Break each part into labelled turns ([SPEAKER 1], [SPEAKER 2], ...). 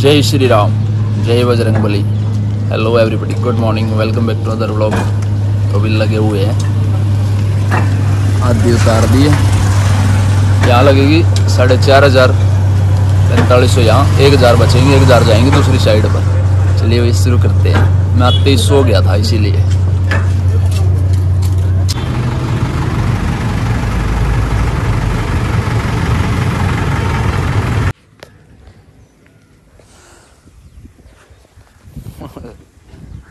[SPEAKER 1] जय श्री राम, जय Bajrangbali. Hello everybody, good morning, welcome back to other vlog. तो भी लगे हुए हैं, आधी उतार दी है। यहाँ लगेगी 4,500, 4500 यहाँ, 1000 बचेंगे, 1000 जाएंगे दूसरी साइड पर। चलिए वही शुरू करते हैं। मैं आते ही सो गया था इसीलिए।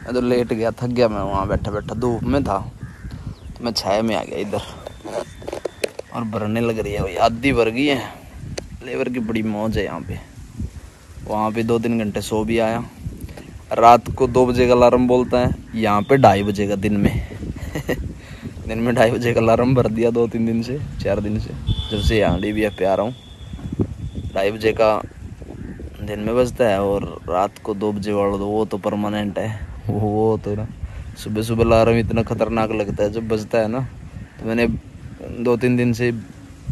[SPEAKER 1] मैं तो लेट गया, थक गया मैं, वहाँ बैठा बैठा धूप में था तो मैं छाया में आ गया इधर। और भरने लग रही है भाई, आधी भर गई है। लेबर की बड़ी मौज है यहाँ पे। वहाँ पे 2-3 घंटे सो भी आया। रात को 2 बजे का अलार्म बोलता है, यहाँ पे 2:30 बजे का दिन में दिन में 2:30 बजे का अलार्म भर दिया 2-3 दिन से, 4 दिन से, जब से यहाँ DBF पे आ रहा हूँ। 2:30 बजे का दिन में बजता है और रात को 2 बजे वाला वो तो परमानेंट है। वो तो ना सुबह सुबह अलार्म इतना खतरनाक लगता है जब बजता है ना। तो मैंने 2-3 दिन से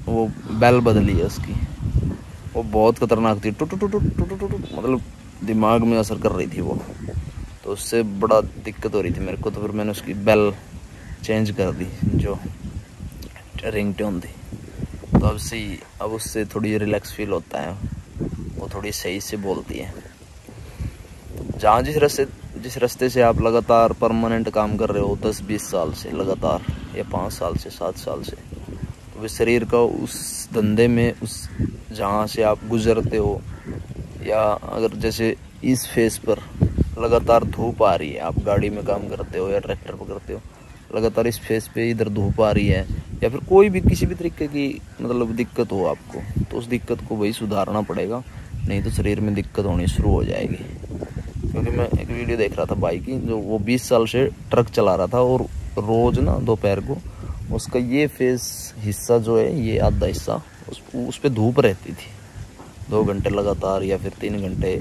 [SPEAKER 1] वो बेल बदली है उसकी। वो बहुत खतरनाक थी, टुट टुट टुट टुट टुट, मतलब दिमाग में असर कर रही थी वो। तो उससे बड़ा दिक्कत हो रही थी मेरे को। तो फिर मैंने उसकी बेल चेंज कर दी, जो रिंग टोन थी। तो अब उससे थोड़ी रिलैक्स फील होता है, वो थोड़ी सही से बोलती है। जहाँ जिस रास्ते से आप लगातार परमानेंट काम कर रहे हो 10-20 साल से लगातार, या 5 साल से 7 साल से, तो वे शरीर का उस धंधे में, उस जहाँ से आप गुजरते हो, या अगर जैसे इस फेस पर लगातार धूप आ रही है, आप गाड़ी में काम करते हो या ट्रैक्टर पर करते हो, लगातार इस फेस पे इधर धूप आ रही है, या फिर कोई भी किसी भी तरीके की मतलब दिक्कत हो आपको, तो उस दिक्कत को वही सुधारना पड़ेगा, नहीं तो शरीर में दिक्कत होनी शुरू हो जाएगी। क्योंकि मैं एक वीडियो देख रहा था भाई की, जो वो 20 साल से ट्रक चला रहा था और रोज़ ना दोपहर को उसका ये फेस हिस्सा जो है, ये आधा हिस्सा उस पर धूप रहती थी 2 घंटे लगातार या फिर 3 घंटे।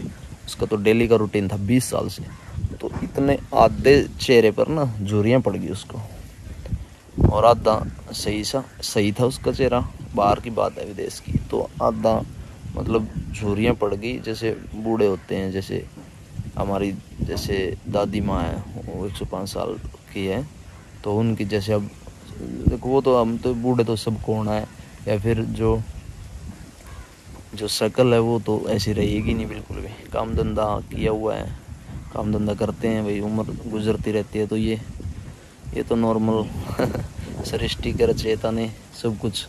[SPEAKER 1] उसका तो डेली का रूटीन था 20 साल से। तो इतने आधे चेहरे पर ना झुर्रियाँ पड़ गई उसको, और आधा सही था उसका चेहरा, बाहर की बात है विदेश की। तो आधा मतलब झुर्रियाँ पड़ गई, जैसे बूढ़े होते हैं, जैसे हमारी जैसे दादी माँ है, वो 105 साल की है, तो उनकी जैसे। अब देखो वो तो हम तो बूढ़े तो सब कौन है, या फिर जो शक्ल है वो तो ऐसी रहेगी नहीं बिल्कुल भी। काम धंधा किया हुआ है, काम धंधा करते हैं भाई, उम्र गुजरती रहती है। तो ये तो नॉर्मल सृष्टि के रचयिता ने सब कुछ,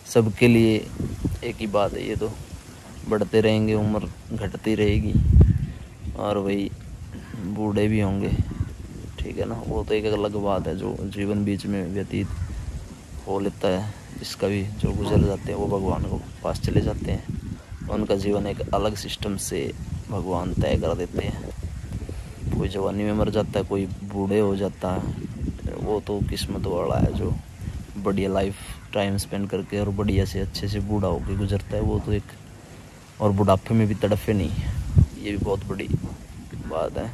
[SPEAKER 1] सबके लिए एक ही बात है। ये तो बढ़ते रहेंगे, उम्र घटती रहेगी, और वही बूढ़े भी होंगे, ठीक है ना। वो तो एक अलग बात है। जो जीवन बीच में व्यतीत हो लेता है, जिसका भी जो गुजर जाते हैं वो भगवान को पास चले जाते हैं। उनका जीवन एक अलग सिस्टम से भगवान तय कर देते हैं। कोई जवानी में मर जाता है, कोई बूढ़े हो जाता है। वो तो किस्मत वाला है जो बढ़िया लाइफ टाइम स्पेंड करके और बढ़िया से अच्छे से बूढ़ा होकर गुजरता है। वो तो एक, और बुढ़ापे में भी तड़फे नहीं, ये भी बहुत बड़ी बात है।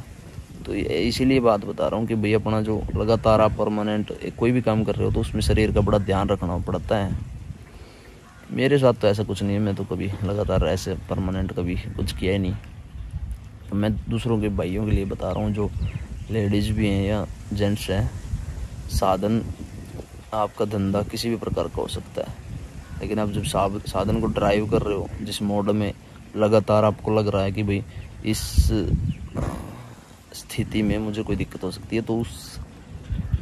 [SPEAKER 1] तो इसीलिए बात बता रहा हूँ कि भाई अपना जो लगातार आप परमानेंट कोई भी काम कर रहे हो, तो उसमें शरीर का बड़ा ध्यान रखना पड़ता है। मेरे साथ तो ऐसा कुछ नहीं है, मैं तो कभी लगातार ऐसे परमानेंट कभी कुछ किया ही नहीं। तो मैं दूसरों के भाइयों के लिए बता रहा हूँ, जो लेडीज़ भी हैं या जेंट्स हैं। साधन, आपका धंधा किसी भी प्रकार का हो सकता है, लेकिन आप जब साधन को ड्राइव कर रहे हो, जिस मोड में लगातार आपको लग रहा है कि भाई इस स्थिति में मुझे कोई दिक्कत हो सकती है, तो उस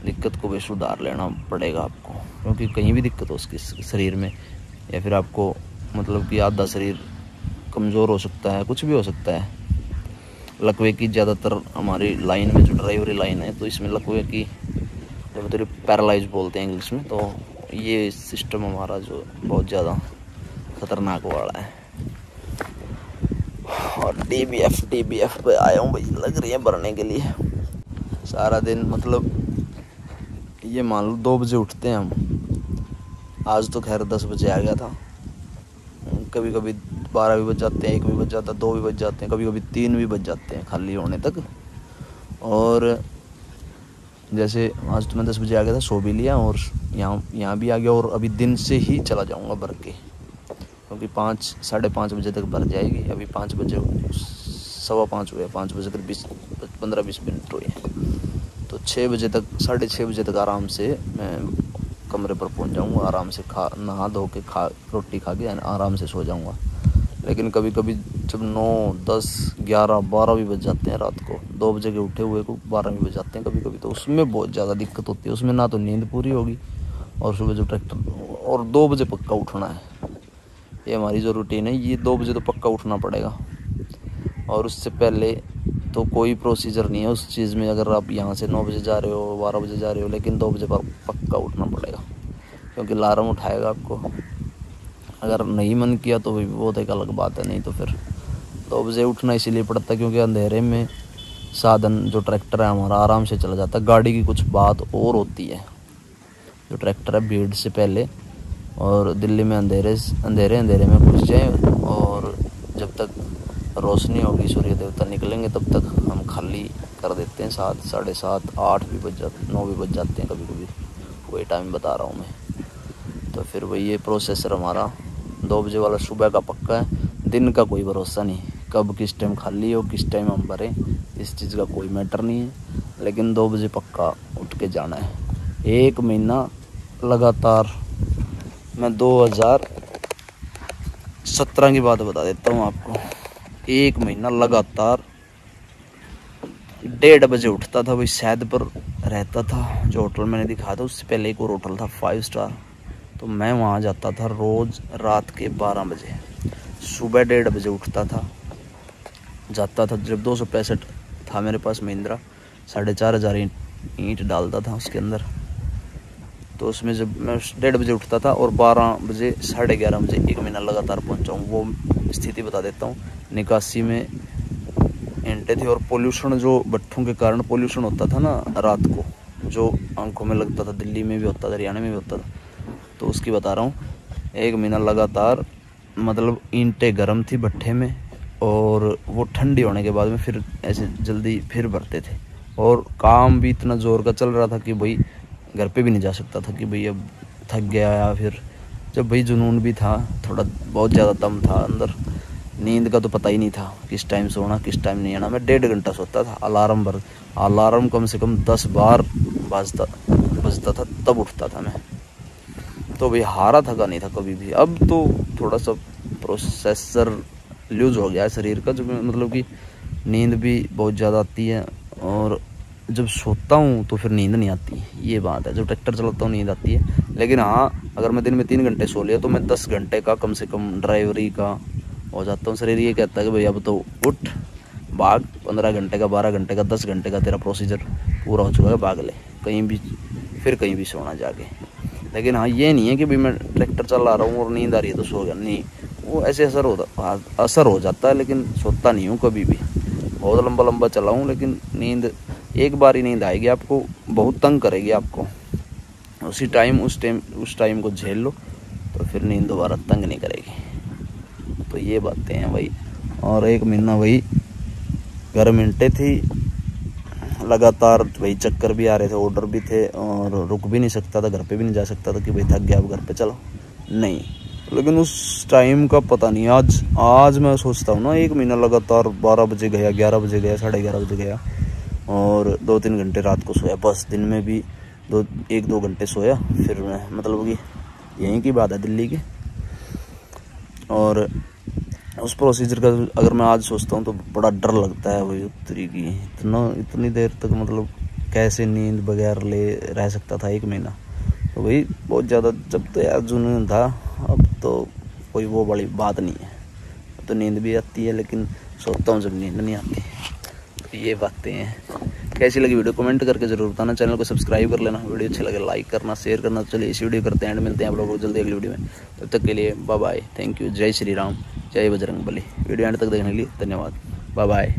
[SPEAKER 1] दिक्कत को भी सुधार लेना पड़ेगा आपको। क्योंकि कहीं भी दिक्कत हो उसके शरीर में, या फिर आपको मतलब कि आधा शरीर कमज़ोर हो सकता है, कुछ भी हो सकता है। लकवे की ज़्यादातर हमारी लाइन में जो ड्राइवरी लाइन है, तो इसमें लकवे की जब तो पैरालाइज बोलते हैं इंग्लिश में, तो ये सिस्टम हमारा जो बहुत ज़्यादा खतरनाक वाला है। और DBF पे आया हूँ भाई, लग रही है भरने के लिए। सारा दिन मतलब ये मान लो 2 बजे उठते हैं हम। आज तो खैर 10 बजे आ गया था। कभी कभी 12 भी बज जाते हैं, 1 भी बज जाता है, 2 भी बज जाते हैं, कभी कभी 3 भी बज जाते हैं खाली होने तक। और जैसे आज तो मैं 10 बजे आ गया था, सो भी लिया और यहाँ भी आ गया, और अभी दिन से ही चला जाऊँगा भर के, क्योंकि 5 साढ़े 5 बजे तक भर जाएगी। अभी 5 बजे 5:15 हुए, 5 बजे कर 15-20 मिनट हुए। तो 6 बजे तक, 6:30 बजे तक आराम से मैं कमरे पर पहुंच जाऊंगा। आराम से नहा धो के रोटी खा के आराम से सो जाऊंगा। लेकिन कभी कभी जब 9, 10, 11, 12 भी बज जाते हैं रात को, 2 बजे के उठे हुए को 12 भी बज जाते हैं कभी कभी, तो उसमें बहुत ज़्यादा दिक्कत होती है। उसमें ना तो नींद पूरी होगी और सुबह जो ट्रैक्टर, और 2 बजे पक्का उठना है। ये हमारी जो रूटीन है, ये 2 बजे तो पक्का उठना पड़ेगा। और उससे पहले तो कोई प्रोसीजर नहीं है उस चीज़ में। अगर आप यहाँ से 9 बजे जा रहे हो, 12 बजे जा रहे हो, लेकिन 2 बजे पर पक्का उठना पड़ेगा, क्योंकि अलार्म उठाएगा आपको। अगर नहीं मन किया तो भी बहुत एक अलग बात है, नहीं तो फिर 2 बजे उठना इसीलिए पड़ता है क्योंकि अंधेरे में साधन जो ट्रैक्टर है हमारा आराम से चला जाता है। गाड़ी की कुछ बात और होती है, जो ट्रैक्टर है भीड़ से पहले, और दिल्ली में अंधेरे में घुस जाए, और जब तक रोशनी होगी, सूर्य देवता निकलेंगे, तब तक हम खाली कर देते हैं। 7, 7:30, 8 भी बज जाते, 9 भी बज जाते हैं कभी कभी, वही टाइम बता रहा हूँ मैं। तो फिर वही ये प्रोसेसर हमारा 2 बजे वाला सुबह का पक्का है। दिन का कोई भरोसा नहीं, कब किस टाइम खाली हो, किस टाइम हम भरें, इस चीज़ का कोई मैटर नहीं है। लेकिन 2 बजे पक्का उठ के जाना है। 1 महीना लगातार, मैं 2017 की बात बता देता हूँ आपको। 1 महीना लगातार 1:30 बजे उठता था। वही सैद पर रहता था, जो होटल मैंने दिखाया था, उससे पहले एक और होटल था 5 स्टार। तो मैं वहाँ जाता था रोज़ रात के 12 बजे, सुबह 1:30 बजे उठता था, जाता था। जब 265 था मेरे पास महिंद्रा, 4,500 ईंट डालता था उसके अंदर। तो उसमें जब मैं 1:30 बजे उठता था और 12 बजे, 11:30 बजे 1 महीना लगातार पहुँचा हूँ। वो स्थिति बता देता हूँ। 89 में ईंटें थी, और पोल्यूशन, जो भट्ठों के कारण पोल्यूशन होता था ना रात को, जो आंखों में लगता था, दिल्ली में भी होता था, हरियाणा में भी होता था, तो उसकी बता रहा हूँ। 1 महीना लगातार, मतलब ईंटें गर्म थी भट्ठे में, और वो ठंडी होने के बाद में फिर ऐसे जल्दी फिर भरते थे। और काम भी इतना ज़ोर का चल रहा था कि भाई घर पे भी नहीं जा सकता था कि भाई अब थक गया, या फिर जब भाई जुनून भी था, थोड़ा बहुत ज़्यादा दम था अंदर। नींद का तो पता ही नहीं था, किस टाइम सोना किस टाइम नहीं आना। मैं 1.5 घंटा सोता था, अलार्म कम से कम 10 बार बजता था, तब उठता था मैं। तो भाई हारा थका नहीं था कभी भी। अब तो थोड़ा सा प्रोसेसर लूज हो गया है शरीर का, जो मतलब कि नींद भी बहुत ज़्यादा आती है, और जब सोता हूँ तो फिर नींद नहीं आती, ये बात है। जब ट्रैक्टर चलाता हूँ नींद आती है, लेकिन हाँ, अगर मैं दिन में 3 घंटे सो लिया तो मैं 10 घंटे का कम से कम ड्राइवरी का हो जाता हूँ। शरीर ये कहता है कि भाई अब तो उठ, भाग, 15 घंटे का, 12 घंटे का, 10 घंटे का तेरा प्रोसीजर पूरा हो चुका है, भाग ले कहीं भी, फिर कहीं भी सोना जाके। लेकिन हाँ, ये नहीं है कि भाई मैं ट्रैक्टर चला रहा हूँ और नींद आ रही है तो सो गया, नहीं, वो ऐसे असर हो जाता है, लेकिन सोता नहीं हूँ कभी भी। बहुत लंबा चलाऊँ, लेकिन नींद एक बार ही नींद आएगी आपको, बहुत तंग करेगी आपको। उस टाइम को झेल लो, तो फिर नींद दोबारा तंग नहीं करेगी। तो ये बातें हैं भाई। और 1 महीना वही गर्म ईंटें थी लगातार, वही चक्कर भी आ रहे थे, ऑर्डर भी थे, और रुक भी नहीं सकता था, घर पे भी नहीं जा सकता था कि भाई थक गया अब घर पे चलो, नहीं। लेकिन उस टाइम का पता नहीं। आज मैं सोचता हूँ ना, 1 महीना लगातार 12 बजे गया, 11 बजे गया, 11:30 बजे गया, और 2-3 घंटे रात को सोया बस। दिन में भी 1-2 घंटे सोया। फिर मैं, मतलब कि यहीं की बात है, दिल्ली की। और उस प्रोसीजर का अगर मैं आज सोचता हूँ तो बड़ा डर लगता है भाई, उत्तरी की इतनी देर तक, मतलब कैसे नींद बगैर ले रह सकता था 1 महीना। तो भाई बहुत ज़्यादा, जब तो यार जुनून था, अब तो कोई वो बड़ी बात नहीं है। तो नींद भी आती है, लेकिन सोता हूँ जब नींद नहीं आती। तो ये बातें हैं। कैसी लगी वीडियो कमेंट करके जरूर बताना। चैनल को सब्सक्राइब कर लेना, वीडियो अच्छी लगे लाइक करना, शेयर करना। चलिए इस वीडियो करते हैं एंड, मिलते हैं आप लोगों को जल्दी अगली वीडियो में। तब तक के लिए बाय बाय, थैंक यू, जय श्री राम, जय बजरंग बली। वीडियो एंड तक देखने के लिए धन्यवाद, बाय बाय।